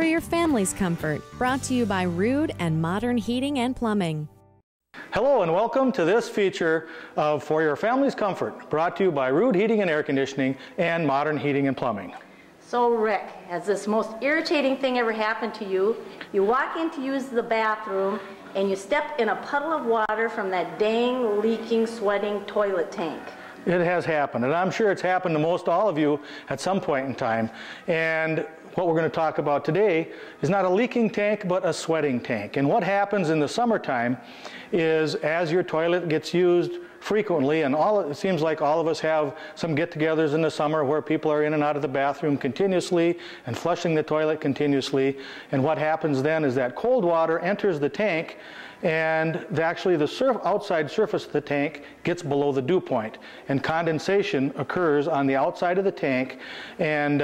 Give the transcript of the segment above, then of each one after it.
for your family's comfort. Brought to you by Rude and Modern Heating and Plumbing. Hello and welcome to this feature of For Your Family's Comfort, brought to you by Rude Heating and Air Conditioning and Modern Heating and Plumbing. So Rick, has this most irritating thing ever happened to you? You walk in to use the bathroom and you step in a puddle of water from that dang, leaking, sweating toilet tank. It has happened, and I'm sure it's happened to most all of you at some point in time. And what we're going to talk about today is not a leaking tank, but a sweating tank. And what happens in the summertime is, as your toilet gets used frequently, and it seems like all of us have some get-togethers in the summer where people are in and out of the bathroom continuously and flushing the toilet continuously. And what happens then is that cold water enters the tank, and actually the outside surface of the tank gets below the dew point, and condensation occurs on the outside of the tank, and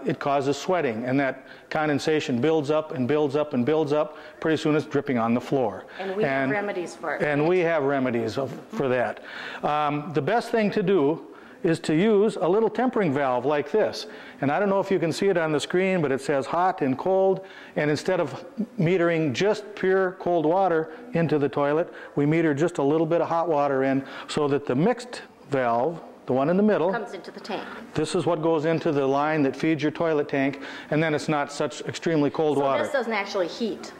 it causes sweating, and that condensation builds up and builds up and builds up. Pretty soon it's dripping on the floor. And we have remedies for it. And we have remedies for that. The best thing to do is to use a little tempering valve like this. And I don't know if you can see it on the screen, but it says hot and cold. And instead of metering just pure cold water into the toilet, we meter just a little bit of hot water in, so that the mixed valve, the one in the middle, comes into the tank. This is what goes into the line that feeds your toilet tank, and then it's not such extremely cold water. So this doesn't actually heat.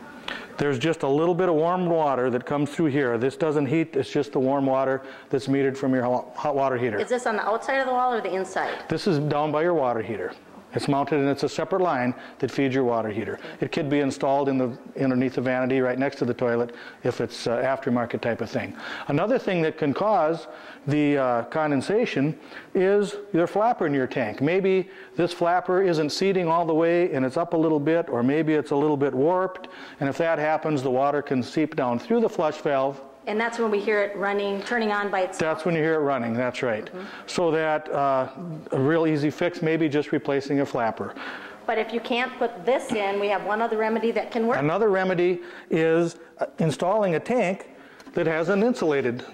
There's just a little bit of warm water that comes through here. This doesn't heat, it's just the warm water that's metered from your hot water heater. Is this on the outside of the wall or the inside? This is down by your water heater. It's mounted, and it's a separate line that feeds your water heater. It could be installed underneath the vanity right next to the toilet if it's aftermarket type of thing. Another thing that can cause the condensation is your flapper in your tank. Maybe this flapper isn't seating all the way and it's up a little bit, or maybe it's a little bit warped, and if that happens, the water can seep down through the flush valve. And that's when we hear it running, turning on by itself. That's when you hear it running, that's right. So that a real easy fix may be just replacing a flapper. But if you can't put this in, we have one other remedy that can work. Another remedy is installing a tank that has an insulated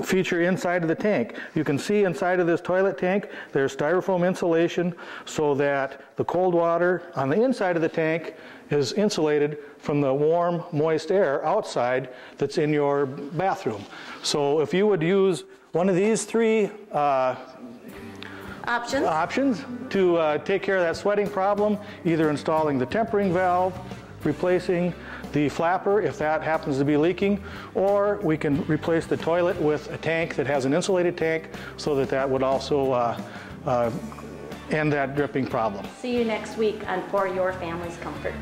feature inside of the tank. You can see inside of this toilet tank there's styrofoam insulation, so that the cold water on the inside of the tank is insulated from the warm, moist air outside that's in your bathroom. So if you would use one of these three options to take care of that sweating problem, either installing the tempering valve, replacing the flapper if that happens to be leaking, or we can replace the toilet with a tank that has an insulated tank, so that that would also end that dripping problem. See you next week on For Your Family's Comfort.